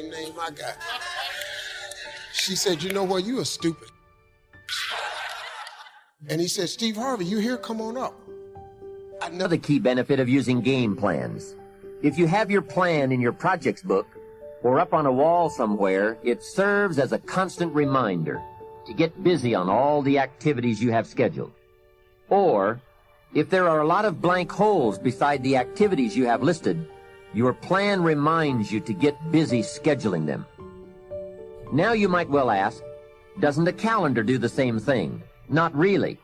Name my guy. She said, you know what, you are stupid. And he said, Steve Harvey, you here? Come on up. Another key benefit of using game plans. If you have your plan in your projects book or up on a wall somewhere, it serves as a constant reminder to get busy on all the activities you have scheduled. Or, if there are a lot of blank holes beside the activities you have listed, your plan reminds you to get busy scheduling them. Now you might well ask, doesn't a calendar do the same thing? Not really.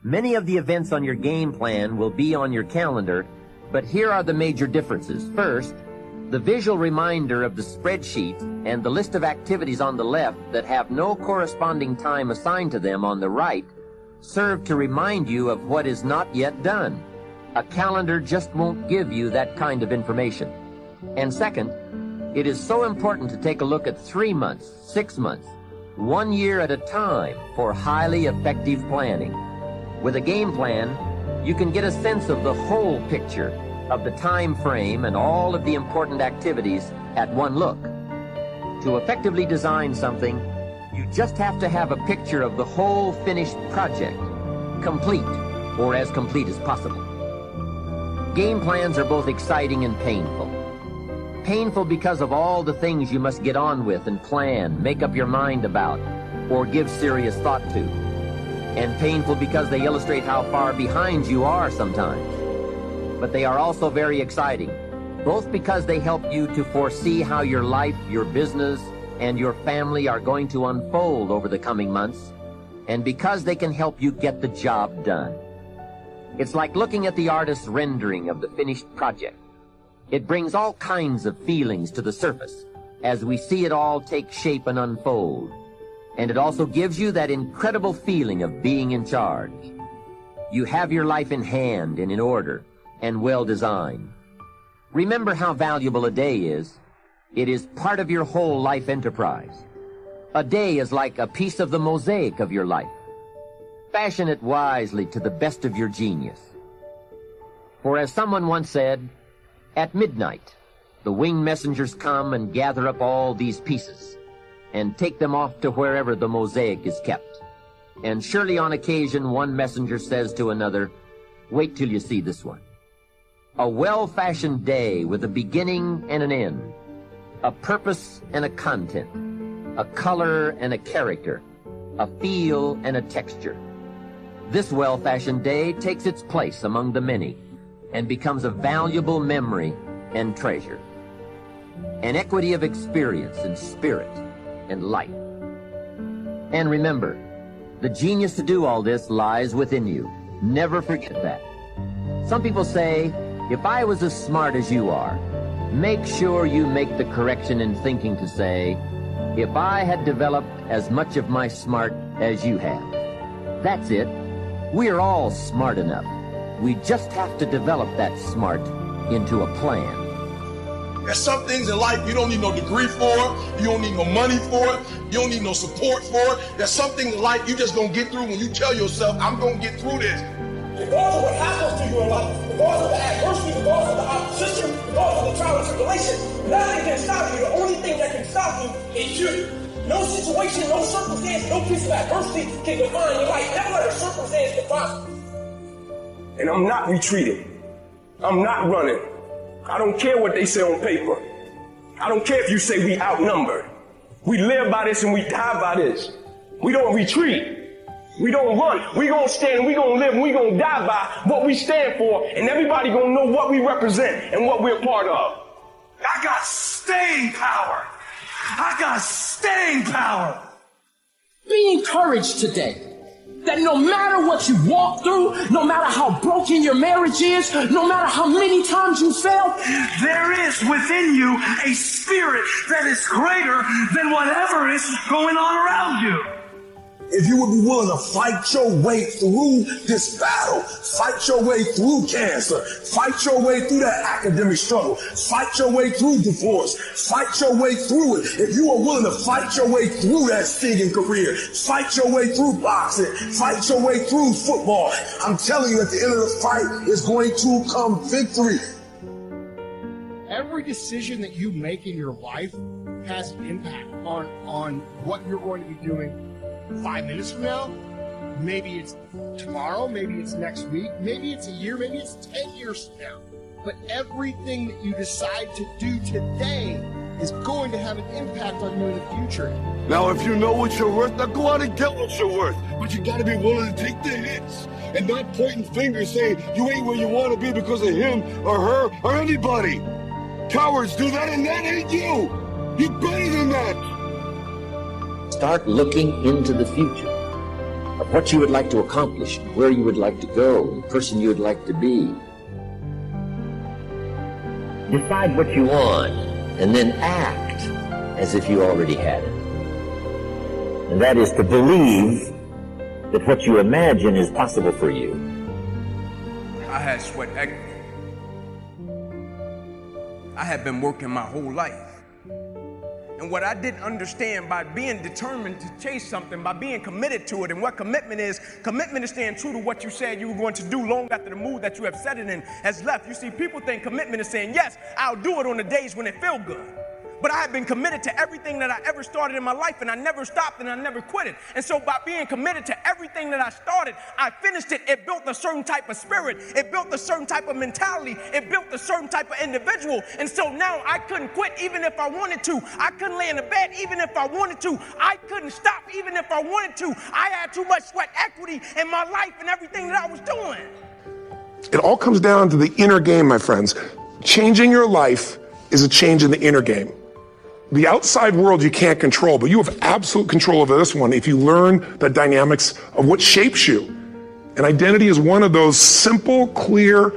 Many of the events on your game plan will be on your calendar, but here are the major differences. First, the visual reminder of the spreadsheet and the list of activities on the left that have no corresponding time assigned to them on the right serve to remind you of what is not yet done. A calendar just won't give you that kind of information. And second, it is so important to take a look at 3 months, 6 months, 1 year at a time for highly effective planning. With a game plan, you can get a sense of the whole picture of the time frame and all of the important activities at one look. To effectively design something, you just have to have a picture of the whole finished project, complete, or as complete as possible. Game plans are both exciting and painful. Painful because of all the things you must get on with and plan, make up your mind about, or give serious thought to. And painful because they illustrate how far behind you are sometimes. But they are also very exciting, both because they help you to foresee how your life, your business, and your family are going to unfold over the coming months, and because they can help you get the job done. It's like looking at the artist's rendering of the finished project. It brings all kinds of feelings to the surface as we see it all take shape and unfold. And it also gives you that incredible feeling of being in charge. You have your life in hand and in order and well designed. Remember how valuable a day is. It is part of your whole life enterprise. A day is like a piece of the mosaic of your life. Fashion it wisely to the best of your genius. For as someone once said, at midnight, the winged messengers come and gather up all these pieces and take them off to wherever the mosaic is kept. And surely on occasion one messenger says to another, wait till you see this one. A well-fashioned day with a beginning and an end, a purpose and a content, a color and a character, a feel and a texture. This well-fashioned day takes its place among the many and becomes a valuable memory and treasure. An equity of experience and spirit and life. And remember, the genius to do all this lies within you. Never forget that. Some people say, if I was as smart as you are, make sure you make the correction in thinking to say, if I had developed as much of my smart as you have. That's it. We're all smart enough. We just have to develop that smart into a plan. There's some things in life you don't need no degree for, you don't need no money for it, you don't need no support for it. There's something in life you just gonna get through when you tell yourself, I'm gonna get through this. Regardless of what happens to you in life, regardless of the adversity, regardless of the opposition, regardless of the trial and tribulation, nothing can stop you. The only thing that can stop you is you. No situation, no circumstance, no piece of adversity can define your life. Never let a circumstance define you. And I'm not retreating. I'm not running. I don't care what they say on paper. I don't care if you say we outnumbered. We live by this and we die by this. We don't retreat. We don't run. We gonna stand, we gonna live, and we gonna die by what we stand for, and everybody gonna know what we represent and what we're part of. I got staying power. I got staying power. Be encouraged today that no matter what you walk through, no matter how broken your marriage is, no matter how many times you fail, there is within you a spirit that is greater than whatever is going on around you. If you would be willing to fight your way through this battle, fight your way through cancer, fight your way through that academic struggle, fight your way through divorce, fight your way through it. If you are willing to fight your way through that singing career, fight your way through boxing, fight your way through football, I'm telling you at the end of the fight is going to come victory. every every decision that you make in your life has an impact on what you're going to be doing 5 minutes from now. Maybe it's tomorrow, maybe it's next week, maybe it's a year, maybe it's 10 years from now. But everything that you decide to do today is going to have an impact on you in the future. Now, if you know what you're worth, now go out and get what you're worth. But you gotta be willing to take the hits and not pointing fingers saying you ain't where you want to be because of him or her or anybody. Cowards do that, and that ain't you. You're better than that. Start looking into the future of what you would like to accomplish, where you would like to go, the person you would like to be. Decide what you want, and then act as if you already had it. And that is to believe that what you imagine is possible for you. I had sweat equity. I had been working my whole life. And what I didn't understand, by being determined to chase something, by being committed to it, and what commitment is staying true to what you said you were going to do long after the mood that you have set it in has left. You see, people think commitment is saying, yes, I'll do it on the days when it feels good. But I have been committed to everything that I ever started in my life, and I never stopped and I never quit it. And so by being committed to everything that I started, I finished it. It built a certain type of spirit. It built a certain type of mentality. It built a certain type of individual. And so now I couldn't quit even if I wanted to. I couldn't lay in the bed even if I wanted to. I couldn't stop even if I wanted to. I had too much sweat equity in my life and everything that I was doing. It all comes down to the inner game, my friends. Changing your life is a change in the inner game. The outside world you can't control, but you have absolute control over this one if you learn the dynamics of what shapes you. And identity is one of those simple, clear,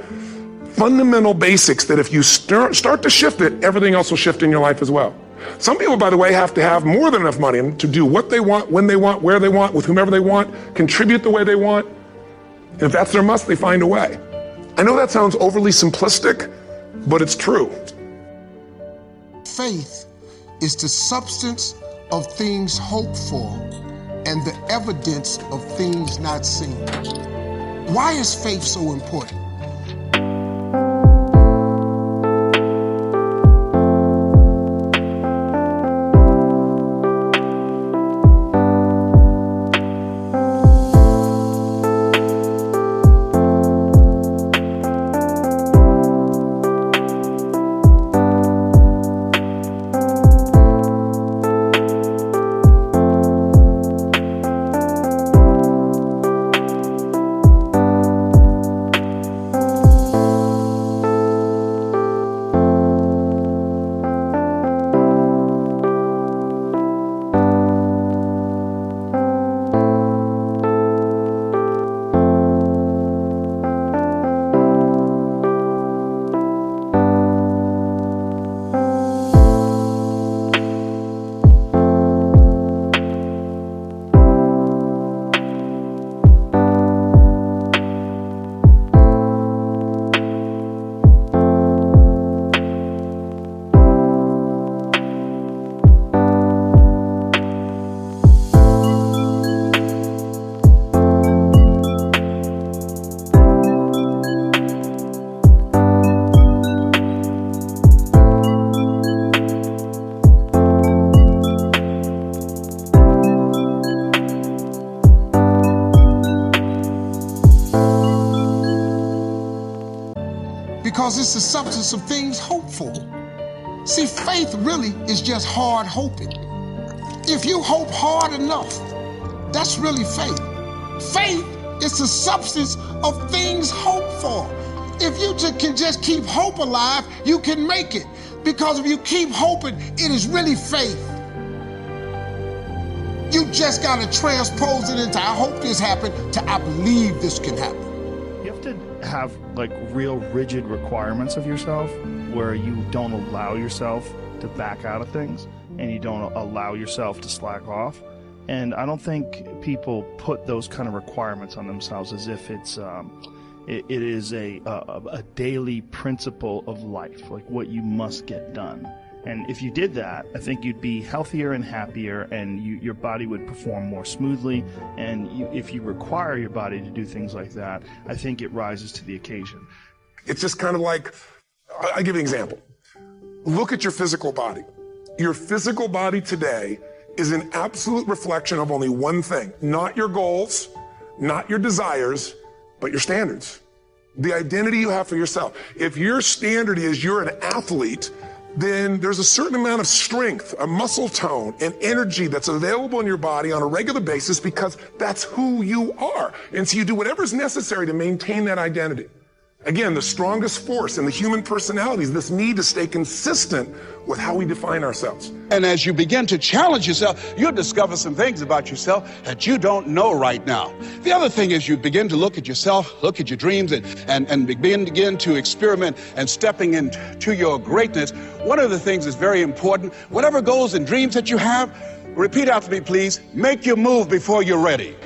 fundamental basics that if you start to shift it, everything else will shift in your life as well. Some people, by the way, have to have more than enough money to do what they want, when they want, where they want, with whomever they want, contribute the way they want. And if that's their must, they find a way. I know that sounds overly simplistic, but it's true. Faith is the substance of things hoped for and the evidence of things not seen. Why is faith so important? Because it's the substance of things hoped for. See, faith really is just hard hoping. If you hope hard enough, that's really faith. Faith is the substance of things hoped for. If you can just keep hope alive, you can make it. Because if you keep hoping, it is really faith. You just got to transpose it into I hope this happened to I believe this can happen. You have to have like real rigid requirements of yourself where you don't allow yourself to back out of things and you don't allow yourself to slack off. And I don't think people put those kind of requirements on themselves as if it's it is a daily principle of life, like what you must get done. And if you did that, I think you'd be healthier and happier, and your body would perform more smoothly. And if you require your body to do things like that, I think it rises to the occasion. It's just kind of like, I'll give you an example. Look at your physical body. Your physical body today is an absolute reflection of only one thing, not your goals, not your desires, but your standards. The identity you have for yourself. If your standard is you're an athlete, then there's a certain amount of strength, a muscle tone, and energy that's available in your body on a regular basis because that's who you are. And so you do whatever's necessary to maintain that identity. Again, the strongest force in the human personality is this need to stay consistent with how we define ourselves. And as you begin to challenge yourself, you'll discover some things about yourself that you don't know right now. The other thing is you begin to look at yourself, look at your dreams, and begin to experiment and stepping into your greatness. One of the things that's very important, whatever goals and dreams that you have, repeat after me, please, make your move before you're ready.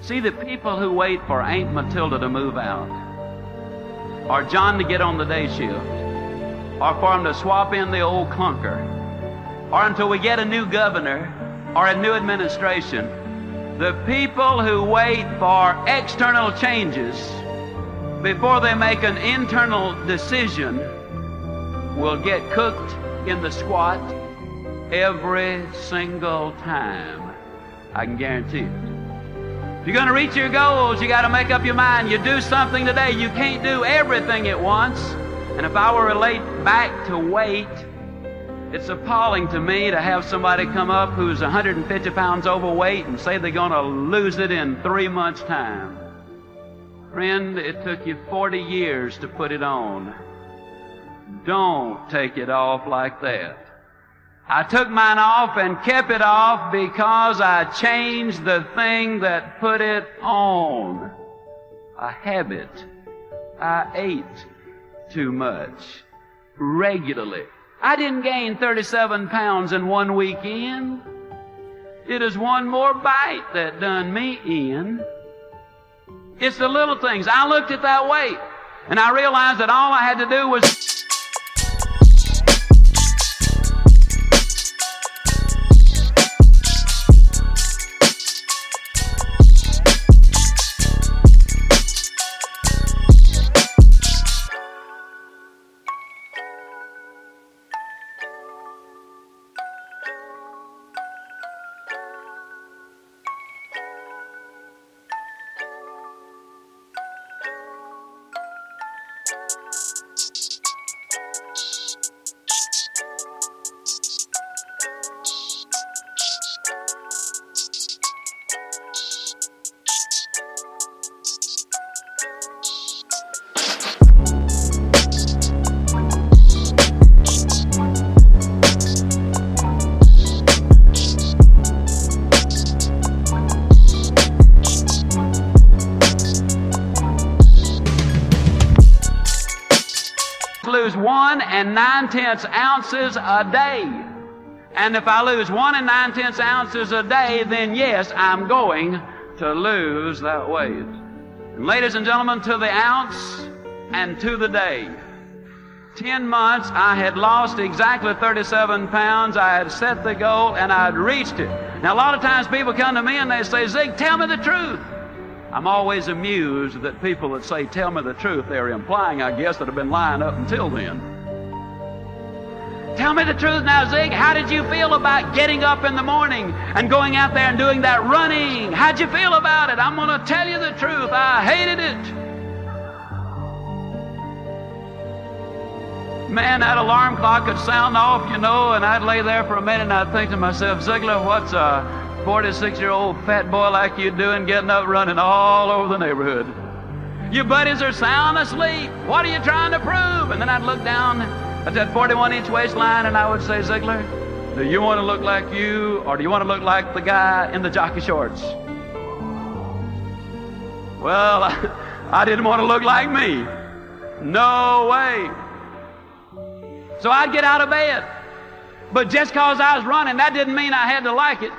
See, the people who wait for Aunt Matilda to move out, or John to get on the day shift, or for him to swap in the old clunker, or until we get a new governor or a new administration. The people who wait for external changes before they make an internal decision will get cooked in the squat every single time. I can guarantee it. If you're going to reach your goals, you got to make up your mind. You do something today. You can't do everything at once. And if I were to relate back to weight, it's appalling to me to have somebody come up who's 150 pounds overweight and say they're going to lose it in 3 months' time. Friend, it took you 40 years to put it on. Don't take it off like that. I took mine off and kept it off because I changed the thing that put it on. A habit. I ate too much regularly. I didn't gain 37 pounds in one weekend. It is one more bite that done me in. It's the little things. I looked at that weight and I realized that all I had to do was lose 1 9/10 ounces a day. And if I lose 1 9/10 ounces a day, then yes, I'm going to lose that weight. And ladies and gentlemen, to the ounce and to the day. 10 months, I had lost exactly 37 pounds. I had set the goal and I'd reached it. Now, a lot of times people come to me and they say, Zig, tell me the truth. I'm always amused that people that say, tell me the truth, they're implying, I guess, that have been lying up until then. Tell me the truth now, Zig. How did you feel about getting up in the morning and going out there and doing that running? How'd you feel about it? I'm going to tell you the truth. I hated it. Man, that alarm clock could sound off, you know, and I'd lay there for a minute and I'd think to myself, Ziegler, what's a 46-year-old fat boy like you doing getting up running all over the neighborhood? Your buddies are sound asleep. What are you trying to prove? And then I'd look down at that 41-inch waistline and I would say, Ziegler, do you want to look like you or do you want to look like the guy in the jockey shorts? Well, I didn't want to look like me. No way. So I'd get out of bed. But just because I was running, that didn't mean I had to like it.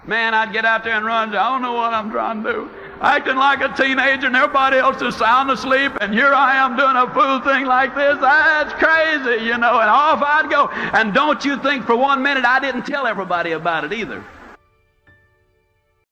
Man, I'd get out there and run. I don't know what I'm trying to do. Acting like a teenager and everybody else is sound asleep, and here I am doing a fool thing like this. That's crazy, you know, and off I'd go. And don't you think for 1 minute I didn't tell everybody about it either.